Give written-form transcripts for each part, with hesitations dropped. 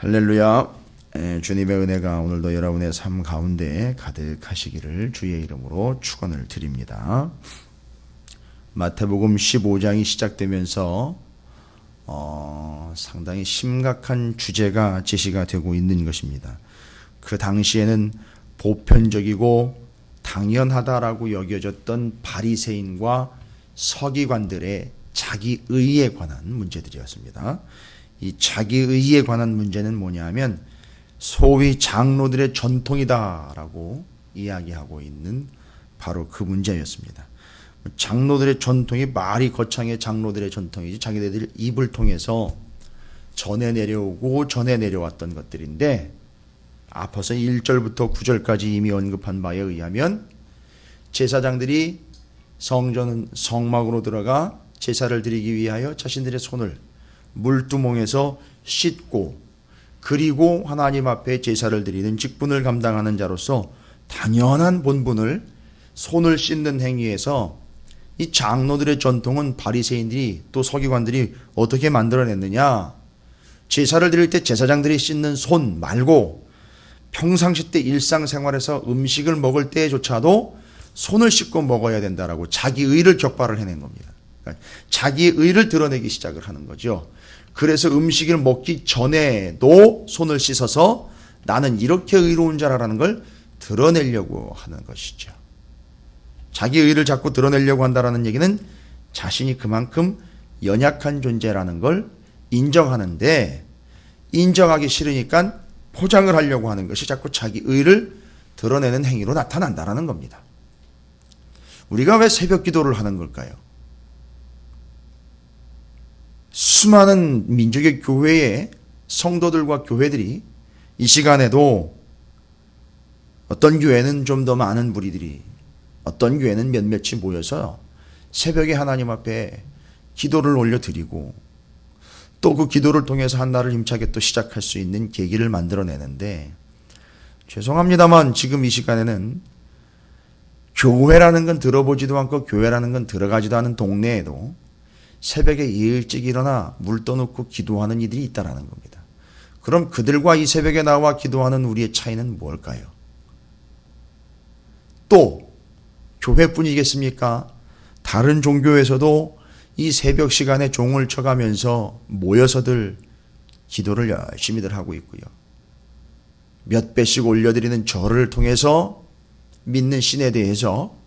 할렐루야. 주님의 은혜가 오늘도 여러분의 삶 가운데 가득하시기를 주의 이름으로 축원을 드립니다. 마태복음 15장이 시작되면서 상당히 심각한 주제가 제시가 되고 있는 것입니다. 그 당시에는 보편적이고 당연하다라고 여겨졌던 바리새인과 서기관들의 자기의에 관한 문제들이었습니다. 이 자기의에 관한 문제는 뭐냐면 소위 장로들의 전통이다라고 이야기하고 있는 바로 그 문제였습니다. 장로들의 전통이 말이 거창해 장로들의 전통이지 자기네들 입을 통해서 전해 내려오고 전해 내려왔던 것들인데 앞서서 1절부터 9절까지 이미 언급한 바에 의하면 제사장들이 성막으로 들어가 제사를 드리기 위하여 자신들의 손을 물두멍에서 씻고 그리고 하나님 앞에 제사를 드리는 직분을 감당하는 자로서 당연한 본분을 손을 씻는 행위에서 이 장로들의 전통은 바리새인들이 또 서기관들이 어떻게 만들어냈느냐, 제사를 드릴 때 제사장들이 씻는 손 말고 평상시 때 일상생활에서 음식을 먹을 때조차도 손을 씻고 먹어야 된다라고 자기의를 격발을 해낸 겁니다. 그러니까 자기의를 드러내기 시작을 하는 거죠. 그래서 음식을 먹기 전에도 손을 씻어서 나는 이렇게 의로운 자라는 걸 드러내려고 하는 것이죠. 자기의 의를 자꾸 드러내려고 한다는 얘기는 자신이 그만큼 연약한 존재라는 걸 인정하는데, 인정하기 싫으니까 포장을 하려고 하는 것이 자꾸 자기의 의를 드러내는 행위로 나타난다는 겁니다. 우리가 왜 새벽 기도를 하는 걸까요? 수많은 민족의 교회의 성도들과 교회들이 이 시간에도 어떤 교회는 좀 더 많은 무리들이, 어떤 교회는 몇몇이 모여서 새벽에 하나님 앞에 기도를 올려드리고 또 그 기도를 통해서 한 날을 힘차게 또 시작할 수 있는 계기를 만들어내는데, 죄송합니다만 지금 이 시간에는 교회라는 건 들어보지도 않고 교회라는 건 들어가지도 않은 동네에도 새벽에 일찍 일어나 물 떠놓고 기도하는 이들이 있다는 겁니다. 그럼 그들과 이 새벽에 나와 기도하는 우리의 차이는 뭘까요? 또 교회뿐이겠습니까? 다른 종교에서도 이 새벽 시간에 종을 쳐가면서 모여서들 기도를 열심히들 하고 있고요. 몇 배씩 올려드리는 절을 통해서 믿는 신에 대해서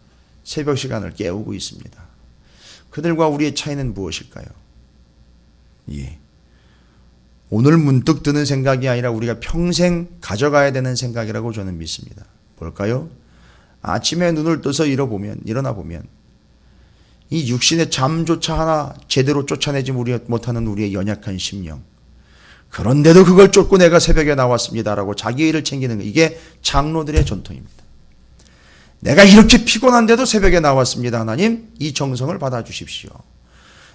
새벽 시간을 깨우고 있습니다. 그들과 우리의 차이는 무엇일까요? 오늘 문득 드는 생각이 아니라 우리가 평생 가져가야 되는 생각이라고 저는 믿습니다. 뭘까요? 아침에 눈을 떠서 일어나 보면 이 육신의 잠조차 하나 제대로 쫓아내지 못하는 우리의 연약한 심령, 그런데도 그걸 쫓고 내가 새벽에 나왔습니다라고 자기 일을 챙기는 거, 이게 장로들의 전통입니다. 내가 이렇게 피곤한데도 새벽에 나왔습니다. 하나님, 이 정성을 받아주십시오.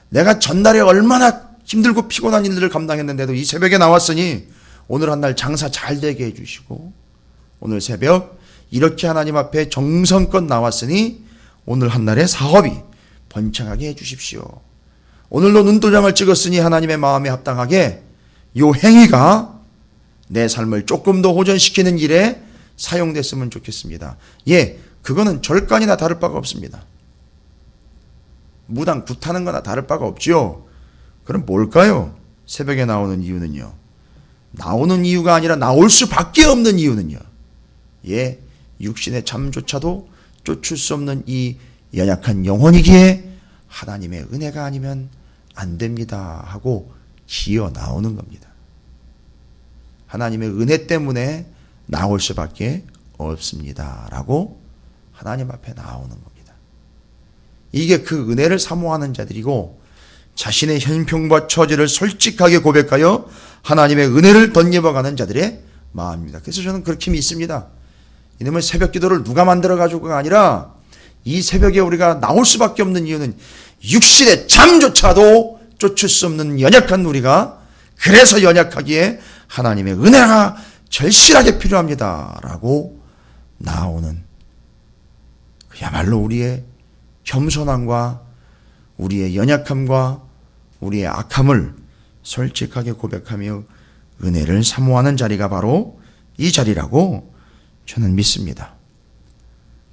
내가 전날에 얼마나 힘들고 피곤한 일들을 감당했는데도 이 새벽에 나왔으니 오늘 한 날 장사 잘 되게 해주시고, 오늘 새벽 이렇게 하나님 앞에 정성껏 나왔으니 오늘 한 날의 사업이 번창하게 해주십시오. 오늘도 눈도장을 찍었으니 하나님의 마음에 합당하게 이 행위가 내 삶을 조금 더 호전시키는 일에 사용됐으면 좋겠습니다. 그거는 절간이나 다를 바가 없습니다. 무당 굿하는 거나 다를 바가 없죠. 그럼 뭘까요? 새벽에 나오는 이유는요, 나오는 이유가 아니라 나올 수밖에 없는 이유는요, 육신의 잠조차도 쫓을 수 없는 이 연약한 영혼이기에 하나님의 은혜가 아니면 안 됩니다 하고 기어 나오는 겁니다. 하나님의 은혜 때문에 나올 수밖에 없습니다 라고 하나님 앞에 나오는 겁니다. 이게 그 은혜를 사모하는 자들이고, 자신의 형편과 처지를 솔직하게 고백하여 하나님의 은혜를 덧입어가는 자들의 마음입니다. 그래서 저는 그렇게 믿습니다. 이놈의 새벽 기도를 누가 만들어가지고가 아니라 이 새벽에 우리가 나올 수밖에 없는 이유는 육신의 잠조차도 쫓을 수 없는 연약한 우리가, 그래서 연약하기에 하나님의 은혜가 절실하게 필요합니다 라고 나오는, 그야말로 우리의 겸손함과 우리의 연약함과 우리의 악함을 솔직하게 고백하며 은혜를 사모하는 자리가 바로 이 자리라고 저는 믿습니다.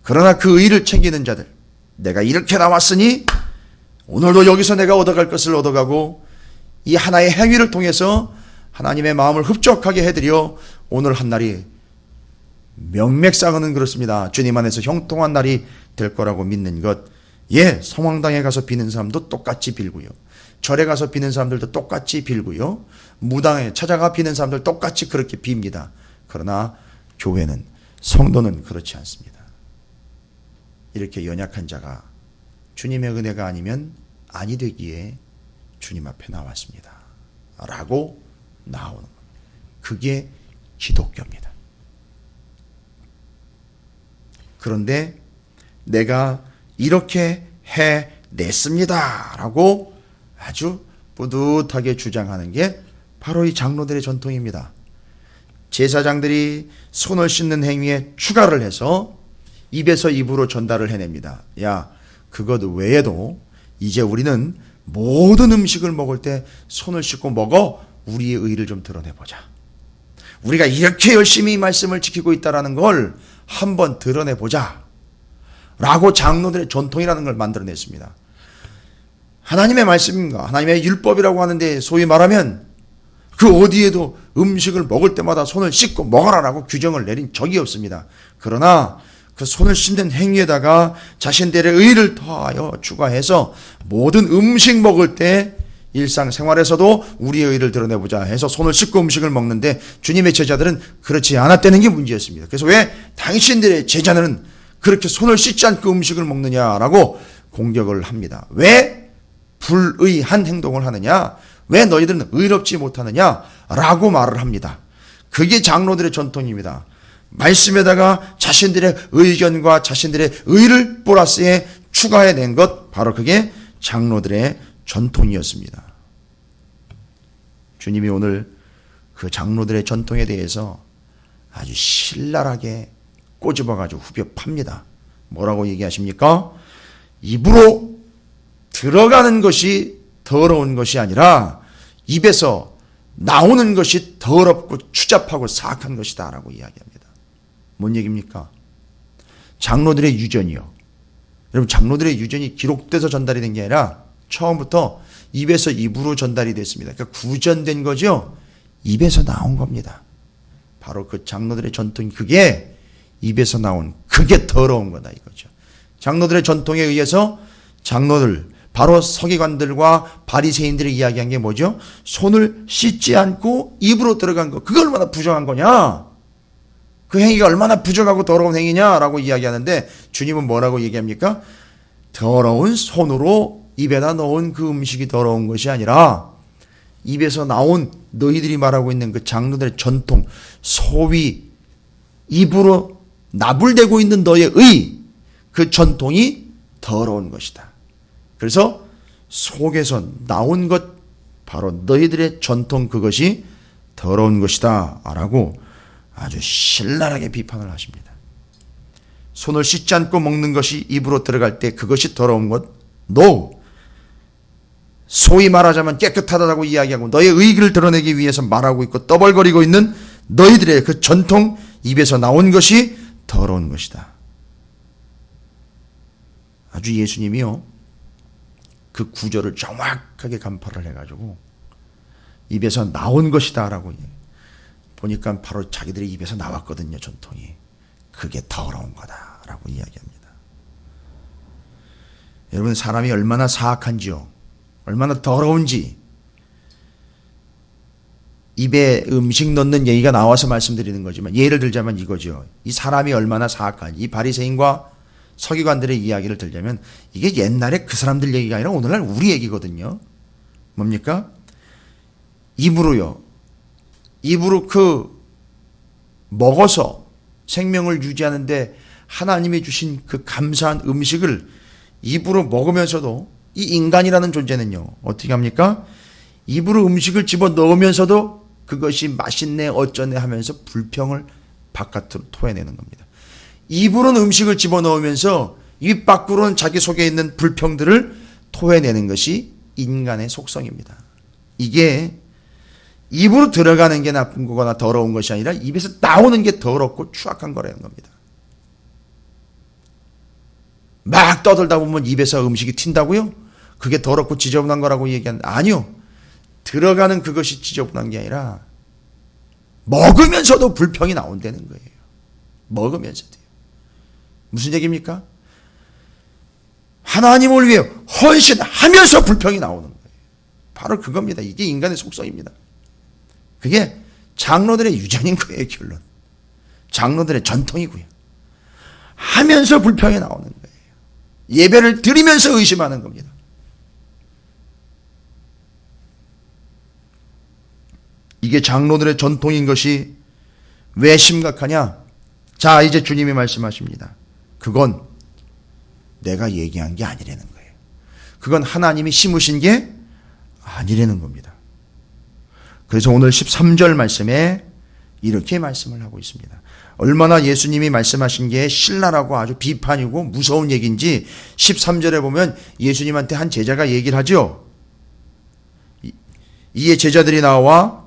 그러나 그 의를 챙기는 자들, 내가 이렇게 나왔으니 오늘도 여기서 내가 얻어갈 것을 얻어가고 이 하나의 행위를 통해서 하나님의 마음을 흡족하게 해드려 오늘 한 날이 명맥상은 그렇습니다. 주님 안에서 형통한 날이 될 거라고 믿는 것. 예, 성황당에 가서 비는 사람도 똑같이 빌고요. 절에 가서 비는 사람들도 똑같이 빌고요. 무당에 찾아가 비는 사람들 똑같이 그렇게 빕니다. 그러나 교회는, 성도는 그렇지 않습니다. 이렇게 연약한 자가 주님의 은혜가 아니면 아니 되기에 주님 앞에 나왔습니다. 라고 나오는 겁니다. 그게 기독교입니다. 그런데 내가 이렇게 해냈습니다. 라고 아주 뿌듯하게 주장하는 게 바로 이 장로들의 전통입니다. 제사장들이 손을 씻는 행위에 추가를 해서 입에서 입으로 전달을 해냅니다. 야, 그것 외에도 이제 우리는 모든 음식을 먹을 때 손을 씻고 먹어. 우리의 의를 좀 드러내보자. 우리가 이렇게 열심히 말씀을 지키고 있다는 걸 한번 드러내보자. 라고 장로들의 전통이라는 걸 만들어냈습니다. 하나님의 말씀인가, 하나님의 율법이라고 하는데 소위 말하면 그 어디에도 음식을 먹을 때마다 손을 씻고 먹어라라고 규정을 내린 적이 없습니다. 그러나 그 손을 씻는 행위에다가 자신들의 의를 더하여 추가해서 모든 음식 먹을 때 일상생활에서도 우리의 의를 드러내보자 해서 손을 씻고 음식을 먹는데 주님의 제자들은 그렇지 않았다는 게 문제였습니다. 그래서 왜 당신들의 제자들은 그렇게 손을 씻지 않고 음식을 먹느냐라고 공격을 합니다. 왜 불의한 행동을 하느냐? 왜 너희들은 의롭지 못하느냐라고 말을 합니다. 그게 장로들의 전통입니다. 말씀에다가 자신들의 의견과 자신들의 의를 플러스에 추가해낸 것, 바로 그게 장로들의 전통이었습니다. 주님이 오늘 그 장로들의 전통에 대해서 아주 신랄하게 꼬집어가지고 후벼 팝니다. 뭐라고 얘기하십니까? 입으로 들어가는 것이 더러운 것이 아니라 입에서 나오는 것이 더럽고 추잡하고 사악한 것이다 라고 이야기합니다. 뭔 얘기입니까? 장로들의 유전이요. 여러분, 장로들의 유전이 기록돼서 전달이 된 게 아니라 처음부터 입에서 입으로 전달이 됐습니다. 그러니까 구전된 거죠. 입에서 나온 겁니다. 바로 그 장로들의 전통이, 그게 입에서 나온, 그게 더러운 거다 이거죠. 장로들의 전통에 의해서 장로들, 바로 서기관들과 바리새인들이 이야기한 게 뭐죠? 손을 씻지 않고 입으로 들어간 거, 그게 얼마나 부정한 거냐? 그 행위가 얼마나 부정하고 더러운 행위냐라고 이야기하는데 주님은 뭐라고 얘기합니까? 더러운 손으로 입에다 넣은 그 음식이 더러운 것이 아니라 입에서 나온, 너희들이 말하고 있는 그 장로들의 전통, 소위 입으로 나불대고 있는 너의 의, 그 전통이 더러운 것이다. 그래서 속에서 나온 것, 바로 너희들의 전통, 그것이 더러운 것이다 라고 아주 신랄하게 비판을 하십니다. 손을 씻지 않고 먹는 것이 입으로 들어갈 때 그것이 더러운 것? No. 소위 말하자면 깨끗하다고 이야기하고 너의 의의를 드러내기 위해서 말하고 있고 떠벌거리고 있는 너희들의 그 전통, 입에서 나온 것이 더러운 것이다. 아주 예수님이요, 그 구절을 정확하게 간파를 해가지고 입에서 나온 것이다 라고 보니까 바로 자기들의 입에서 나왔거든요. 전통이. 그게 더러운 거다 라고 이야기합니다. 여러분, 사람이 얼마나 사악한지요, 얼마나 더러운지 입에 음식 넣는 얘기가 나와서 말씀드리는 거지만, 예를 들자면 이거죠. 이 사람이 얼마나 사악한지, 이 바리새인과 서기관들의 이야기를 들자면 이게 옛날에 그 사람들 얘기가 아니라 오늘날 우리 얘기거든요. 뭡니까? 입으로요, 입으로 그 먹어서 생명을 유지하는데 하나님이 주신 그 감사한 음식을 입으로 먹으면서도 이 인간이라는 존재는요, 어떻게 합니까? 입으로 음식을 집어 넣으면서도 그것이 맛있네 어쩌네 하면서 불평을 바깥으로 토해내는 겁니다. 입으로는 음식을 집어넣으면서 입 밖으로는 자기 속에 있는 불평들을 토해내는 것이 인간의 속성입니다. 이게 입으로 들어가는 게 나쁜 거거나 더러운 것이 아니라 입에서 나오는 게 더럽고 추악한 거라는 겁니다. 막 떠들다 보면 입에서 음식이 튄다고요? 그게 더럽고 지저분한 거라고 얘기하는, 아니요. 들어가는 그것이 지저분한 게 아니라 먹으면서도 불평이 나온다는 거예요. 먹으면서도요. 무슨 얘기입니까? 하나님을 위해 헌신하면서 불평이 나오는 거예요. 바로 그겁니다. 이게 인간의 속성입니다. 그게 장로들의 유전인 거예요. 결론. 장로들의 전통이고요. 하면서 불평이 나오는 거예요. 예배를 드리면서 의심하는 겁니다. 이게 장로들의 전통인 것이 왜 심각하냐? 자, 이제 주님이 말씀하십니다. 그건 내가 얘기한 게 아니라는 거예요. 그건 하나님이 심으신 게 아니라는 겁니다. 그래서 오늘 13절 말씀에 이렇게 말씀을 하고 있습니다. 얼마나 예수님이 말씀하신 게 신랄하고 아주 비판이고 무서운 얘기인지 13절에 보면 예수님한테 한 제자가 얘기를 하죠. 이에 제자들이 나와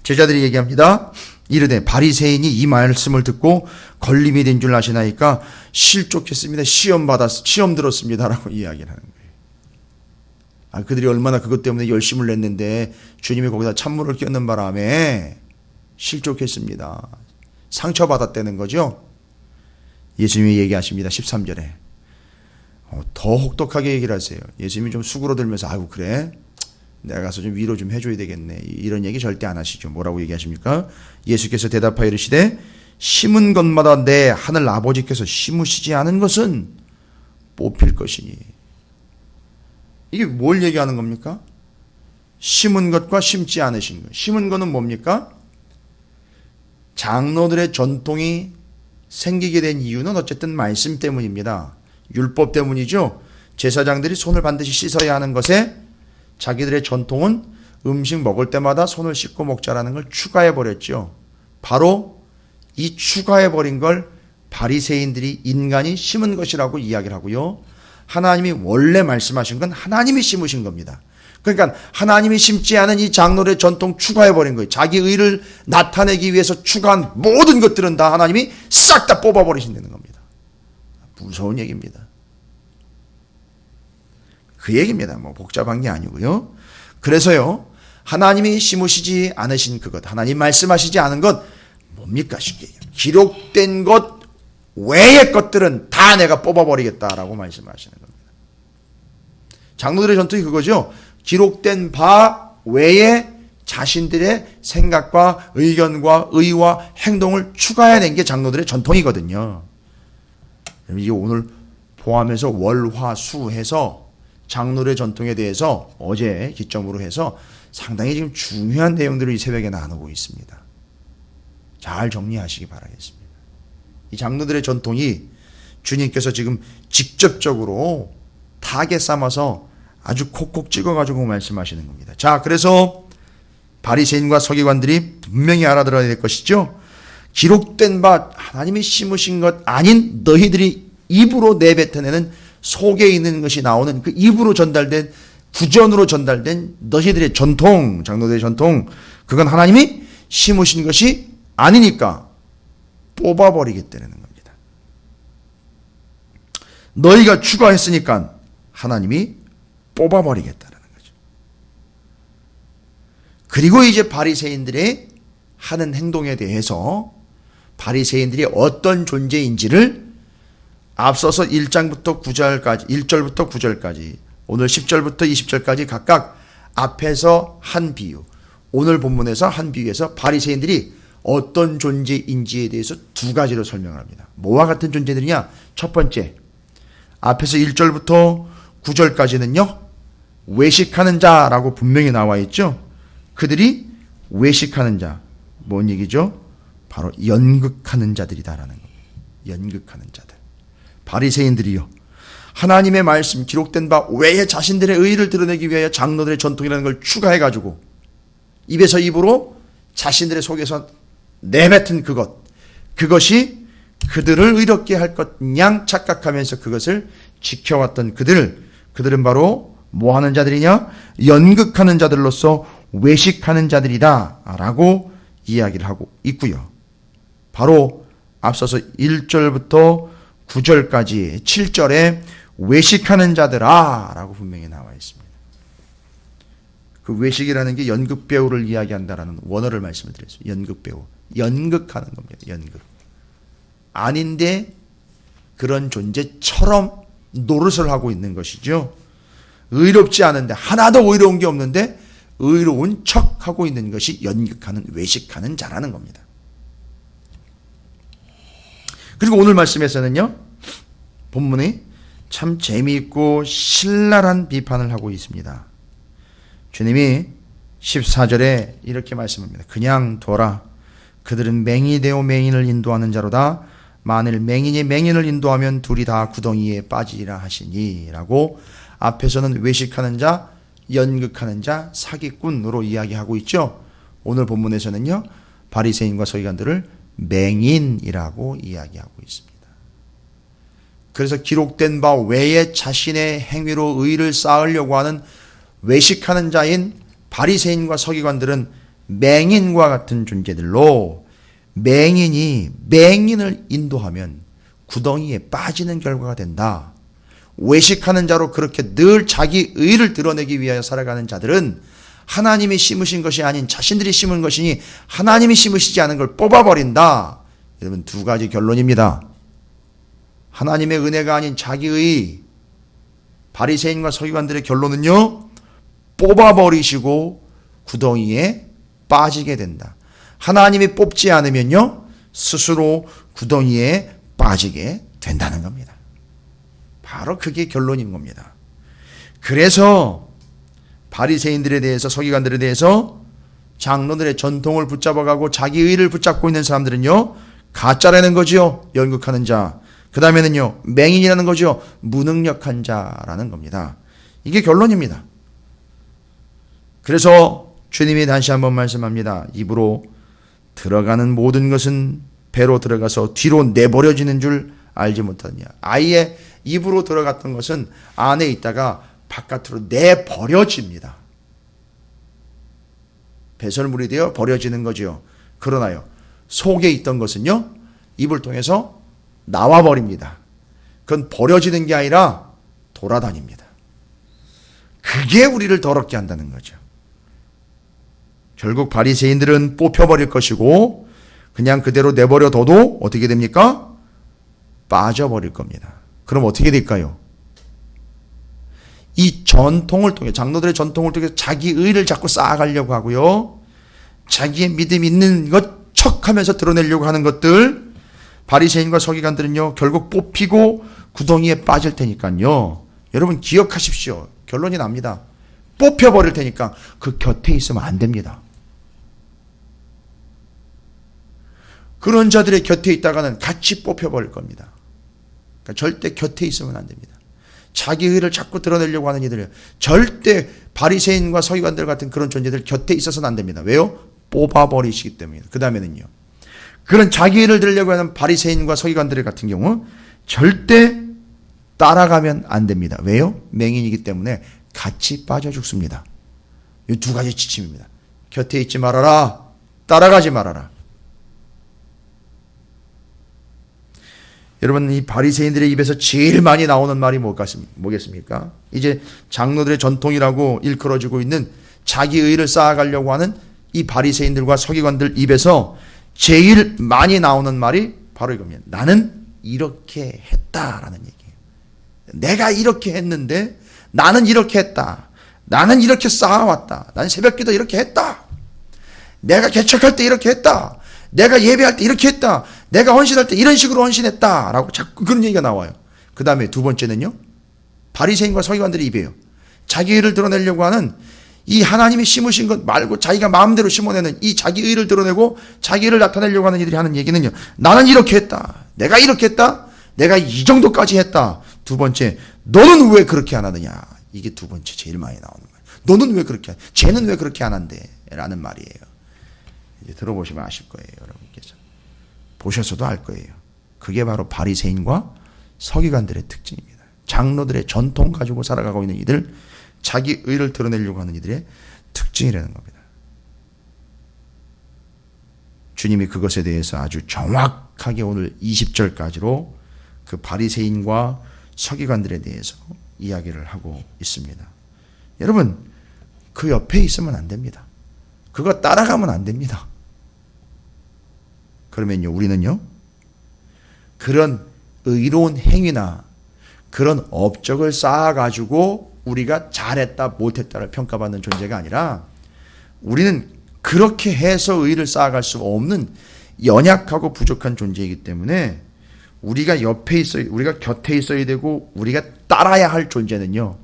제자들이 얘기합니다. 이르되 바리새인이 이 말씀을 듣고 걸림이 된 줄 아시나이까 실족했습니다. 시험 들었습니다라고 이야기를 하는 거예요. 그들이 얼마나 그것 때문에 열심을 냈는데 주님이 거기다 찬물을 끼얹는 바람에 실족했습니다. 상처받았다는 거죠. 예수님이 얘기하십니다. 13절에 더 혹독하게 얘기를 하세요. 예수님이 좀 수그러들면서 아이고 그래? 내가 가서 좀 위로 좀 해줘야 되겠네. 이런 얘기 절대 안 하시죠. 뭐라고 얘기하십니까? 예수께서 대답하여 이르시되 심은 것마다 내 하늘 아버지께서 심으시지 않은 것은 뽑힐 것이니. 이게 뭘 얘기하는 겁니까? 심은 것과 심지 않으신 것. 심은 것은 뭡니까? 장로들의 전통이 생기게 된 이유는 어쨌든 말씀 때문입니다. 율법 때문이죠. 제사장들이 손을 반드시 씻어야 하는 것에 자기들의 전통은 음식 먹을 때마다 손을 씻고 먹자라는 걸 추가해버렸죠. 바로 이 추가해버린 걸 바리새인들이 인간이 심은 것이라고 이야기를 하고요. 하나님이 원래 말씀하신 건 하나님이 심으신 겁니다. 그러니까 하나님이 심지 않은 이 장로의 전통 추가해버린 거예요. 자기 의를 나타내기 위해서 추가한 모든 것들은 다 하나님이 싹 다 뽑아버리신다는 겁니다. 무서운 얘기입니다. 그 얘기입니다. 뭐 복잡한 게 아니고요. 그래서요, 하나님이 심으시지 않으신 그것, 하나님 말씀하시지 않은 것 뭡니까? 쉽게 기록된 것 외의 것들은 다 내가 뽑아버리겠다라고 말씀하시는 겁니다. 장로들의 전통이 그거죠. 기록된 바 외에 자신들의 생각과 의견과 의와 행동을 추가해낸 게 장로들의 전통이거든요. 이게 오늘 포함해서 월화수해서 장로의 전통에 대해서 어제 기점으로 해서 상당히 지금 중요한 내용들을 이 새벽에 나누고 있습니다. 잘 정리하시기 바라겠습니다. 이 장로들의 전통이 주님께서 지금 직접적으로 타겟 삼아서 아주 콕콕 찍어가지고 말씀하시는 겁니다. 자, 그래서 바리새인과 서기관들이 분명히 알아들어야 될 것이죠. 기록된 바 하나님이 심으신 것 아닌 너희들이 입으로 내뱉어내는 속에 있는 것이 나오는 그 입으로 전달된 구전으로 전달된 너희들의 전통, 장로들의 전통, 그건 하나님이 심으신 것이 아니니까 뽑아버리겠다는 겁니다. 너희가 추가했으니까 하나님이 뽑아버리겠다는 거죠. 그리고 이제 바리새인들의 하는 행동에 대해서 바리새인들이 어떤 존재인지를 앞서서 1장부터 9절까지, 1절부터 9절까지, 오늘 10절부터 20절까지 각각 앞에서 한 비유, 오늘 본문에서 한 비유에서 바리새인들이 어떤 존재인지에 대해서 두 가지로 설명을 합니다. 뭐와 같은 존재들이냐? 첫 번째, 앞에서 1절부터 9절까지는요, 외식하는 자라고 분명히 나와 있죠. 그들이 외식하는 자, 뭔 얘기죠? 바로 연극하는 자들이다라는 겁니다. 연극하는 자들. 바리새인들이요, 하나님의 말씀 기록된 바 외에 자신들의 의의를 드러내기 위하여 장로들의 전통이라는 걸 추가해가지고 입에서 입으로 자신들의 속에서 내뱉은 그것이 그들을 의롭게 할 것 양 착각하면서 그것을 지켜왔던 그들은 바로 뭐 하는 자들이냐? 연극하는 자들로서 외식하는 자들이다 라고 이야기를 하고 있고요. 바로 앞서서 1절부터 9절까지 7절에 외식하는 자들아 라고 분명히 나와 있습니다. 그 외식이라는 게 연극배우를 이야기한다라는 원어를 말씀을 드렸어요. 연극배우. 연극하는 겁니다. 연극. 아닌데 그런 존재처럼 노릇을 하고 있는 것이죠. 의롭지 않은데 하나도 의로운 게 없는데 의로운 척하고 있는 것이 연극하는 외식하는 자라는 겁니다. 그리고 오늘 말씀에서는요. 본문이 참 재미있고 신랄한 비판을 하고 있습니다. 주님이 14절에 이렇게 말씀합니다. 그냥 둬라. 그들은 맹인이 되어 맹인을 인도하는 자로다. 만일 맹인이 맹인을 인도하면 둘이 다 구덩이에 빠지리라 하시니 라고 앞에서는 외식하는 자, 연극하는 자, 사기꾼으로 이야기하고 있죠. 오늘 본문에서는요. 바리새인과 서기관들을 맹인이라고 이야기하고 있습니다. 그래서 기록된 바 외에 자신의 행위로 의를 쌓으려고 하는 외식하는 자인 바리새인과 서기관들은 맹인과 같은 존재들로 맹인이 맹인을 인도하면 구덩이에 빠지는 결과가 된다. 외식하는 자로 그렇게 늘 자기 의를 드러내기 위하여 살아가는 자들은 하나님이 심으신 것이 아닌 자신들이 심은 것이니 하나님이 심으시지 않은 걸 뽑아버린다. 여러분 두 가지 결론입니다. 하나님의 은혜가 아닌 자기의 바리새인과 서기관들의 결론은요. 뽑아버리시고 구덩이에 빠지게 된다. 하나님이 뽑지 않으면요. 스스로 구덩이에 빠지게 된다는 겁니다. 바로 그게 결론인 겁니다. 그래서 바리새인들에 대해서 서기관들에 대해서 장로들의 전통을 붙잡아가고 자기 의를 붙잡고 있는 사람들은요. 가짜라는 거지요. 연극하는 자. 그 다음에는요. 맹인이라는 거죠. 무능력한 자라는 겁니다. 이게 결론입니다. 그래서 주님이 다시 한번 말씀합니다. 입으로 들어가는 모든 것은 배로 들어가서 뒤로 내버려지는 줄 알지 못하느냐. 아예 입으로 들어갔던 것은 안에 있다가 바깥으로 내버려집니다. 배설물이 되어 버려지는 거죠. 그러나요. 속에 있던 것은요. 입을 통해서 나와버립니다. 그건 버려지는 게 아니라 돌아다닙니다. 그게 우리를 더럽게 한다는 거죠. 결국 바리새인들은 뽑혀버릴 것이고 그냥 그대로 내버려둬도 어떻게 됩니까? 빠져버릴 겁니다. 그럼 어떻게 될까요? 이 전통을 통해 장로들의 전통을 통해 자기 의를 자꾸 쌓아가려고 하고요. 자기의 믿음 있는 것 척하면서 드러내려고 하는 것들 바리새인과 서기관들은요. 결국 뽑히고 구덩이에 빠질 테니까요. 여러분 기억하십시오. 결론이 납니다. 뽑혀버릴 테니까 그 곁에 있으면 안 됩니다. 그런 자들의 곁에 있다가는 같이 뽑혀버릴 겁니다. 그러니까 절대 곁에 있으면 안 됩니다. 자기 의를 자꾸 드러내려고 하는 이들은 절대 바리새인과 서기관들 같은 그런 존재들 곁에 있어서는 안 됩니다. 왜요? 뽑아버리시기 때문입니다. 그 다음에는요. 그런 자기 의를 들으려고 하는 바리새인과 서기관들 같은 경우 절대 따라가면 안 됩니다. 왜요? 맹인이기 때문에 같이 빠져 죽습니다. 이 두 가지 지침입니다. 곁에 있지 말아라. 따라가지 말아라. 여러분 이 바리새인들의 입에서 제일 많이 나오는 말이 뭐겠습니까? 이제 장로들의 전통이라고 일컬어지고 있는 자기 의를 쌓아가려고 하는 이 바리새인들과 서기관들 입에서 제일 많이 나오는 말이 바로 이겁니다. 나는 이렇게 했다라는 얘기예요. 내가 이렇게 했는데 나는 이렇게 했다. 나는 이렇게 쌓아왔다. 나는 새벽기도 이렇게 했다. 내가 개척할 때 이렇게 했다. 내가 예배할 때 이렇게 했다. 내가 헌신할 때 이런 식으로 헌신했다. 라고 자꾸 그런 얘기가 나와요. 그 다음에 두 번째는요. 바리새인과 서기관들의 입이에요. 자기 의를 드러내려고 하는 이 하나님이 심으신 것 말고 자기가 마음대로 심어내는 이 자기 의를 드러내고 자기 의를 나타내려고 하는 이들이 하는 얘기는요. 나는 이렇게 했다. 내가 이렇게 했다. 내가 이 정도까지 했다. 두 번째, 너는 왜 그렇게 안 하느냐. 이게 두 번째 제일 많이 나오는 거예요. 너는 왜 그렇게 쟤는 왜 그렇게 안 한대. 라는 말이에요. 이제 들어보시면 아실 거예요. 여러분께서. 보셔서도 알 거예요. 그게 바로 바리새인과 서기관들의 특징입니다. 장로들의 전통 가지고 살아가고 있는 이들, 자기 의를 드러내려고 하는 이들의 특징이라는 겁니다. 주님이 그것에 대해서 아주 정확하게 오늘 20절까지로 그 바리새인과 서기관들에 대해서 이야기를 하고 있습니다. 여러분, 그 옆에 있으면 안 됩니다. 그거 따라가면 안 됩니다. 그러면요, 우리는요, 그런 의로운 행위나 그런 업적을 쌓아가지고 우리가 잘했다 못했다를 평가받는 존재가 아니라 우리는 그렇게 해서 의를 쌓아갈 수 없는 연약하고 부족한 존재이기 때문에 우리가 옆에 있어야, 우리가 곁에 있어야 되고 우리가 따라야 할 존재는요,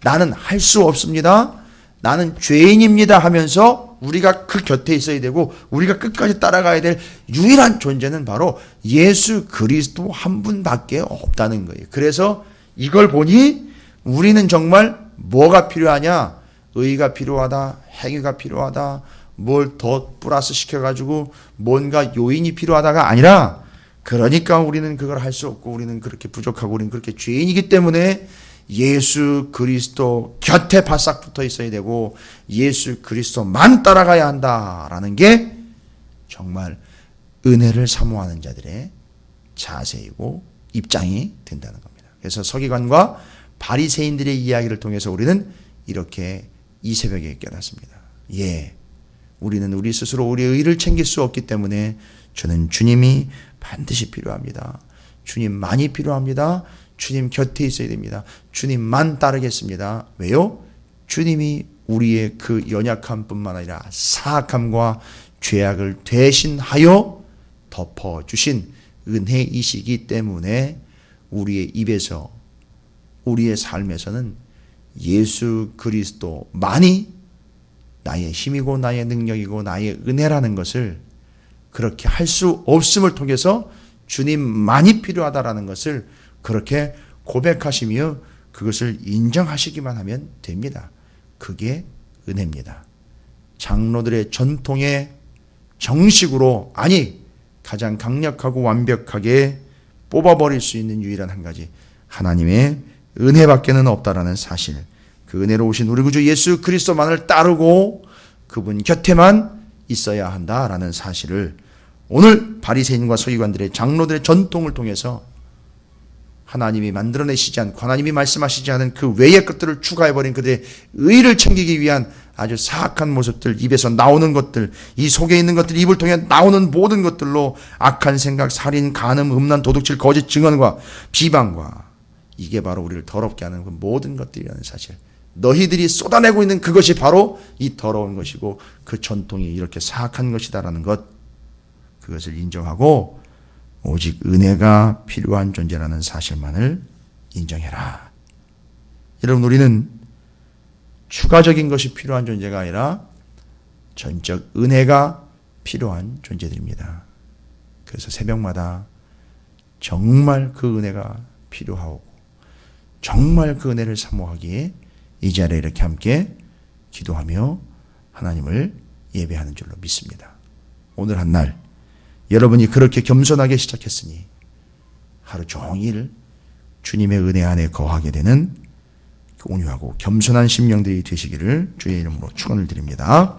나는 할 수 없습니다, 나는 죄인입니다 하면서 우리가 그 곁에 있어야 되고 우리가 끝까지 따라가야 될 유일한 존재는 바로 예수 그리스도 한 분밖에 없다는 거예요. 그래서 이걸 보니 우리는 정말 뭐가 필요하냐? 의가 필요하다, 행위가 필요하다, 뭘 더 플러스 시켜가지고 뭔가 요인이 필요하다가 아니라, 그러니까 우리는 그걸 할 수 없고 우리는 그렇게 부족하고 우리는 그렇게 죄인이기 때문에 예수 그리스도 곁에 바싹 붙어 있어야 되고 예수 그리스도만 따라가야 한다라는 게 정말 은혜를 사모하는 자들의 자세이고 입장이 된다는 겁니다. 그래서 서기관과 바리새인들의 이야기를 통해서 우리는 이렇게 이 새벽에 깨닫습니다. 예, 우리는 우리 스스로 우리의 의를 챙길 수 없기 때문에 저는 주님이 반드시 필요합니다. 주님만이 필요합니다. 주님 곁에 있어야 됩니다. 주님만 따르겠습니다. 왜요? 주님이 우리의 그 연약함뿐만 아니라 사악함과 죄악을 대신하여 덮어주신 은혜이시기 때문에 우리의 입에서, 우리의 삶에서는 예수 그리스도만이 나의 힘이고 나의 능력이고 나의 은혜라는 것을, 그렇게 할 수 없음을 통해서 주님만이 필요하다라는 것을 그렇게 고백하시며 그것을 인정하시기만 하면 됩니다. 그게 은혜입니다. 장로들의 전통에 정식으로, 아니 가장 강력하고 완벽하게 뽑아버릴 수 있는 유일한 한 가지, 하나님의 은혜밖에는 없다라는 사실, 그 은혜로 오신 우리 구주 예수 그리스도만을 따르고 그분 곁에만 있어야 한다라는 사실을 오늘 바리새인과 서기관들의, 장로들의 전통을 통해서 하나님이 만들어내시지 않고 하나님이 말씀하시지 않은 그 외의 것들을 추가해버린 그들의 의를 챙기기 위한 아주 사악한 모습들, 입에서 나오는 것들, 이 속에 있는 것들, 입을 통해 나오는 모든 것들로 악한 생각, 살인, 간음, 음란, 도둑질, 거짓 증언과 비방과, 이게 바로 우리를 더럽게 하는 그 모든 것들이라는 사실, 너희들이 쏟아내고 있는 그것이 바로 이 더러운 것이고 그 전통이 이렇게 사악한 것이다라는 것, 그것을 인정하고 오직 은혜가 필요한 존재라는 사실만을 인정해라. 여러분, 우리는 추가적인 것이 필요한 존재가 아니라 전적 은혜가 필요한 존재들입니다. 그래서 새벽마다 정말 그 은혜가 필요하고 정말 그 은혜를 사모하기에 이 자리에 이렇게 함께 기도하며 하나님을 예배하는 줄로 믿습니다. 오늘 한 날 여러분이 그렇게 겸손하게 시작했으니 하루 종일 주님의 은혜 안에 거하게 되는 온유하고 겸손한 심령들이 되시기를 주의 이름으로 축원을 드립니다.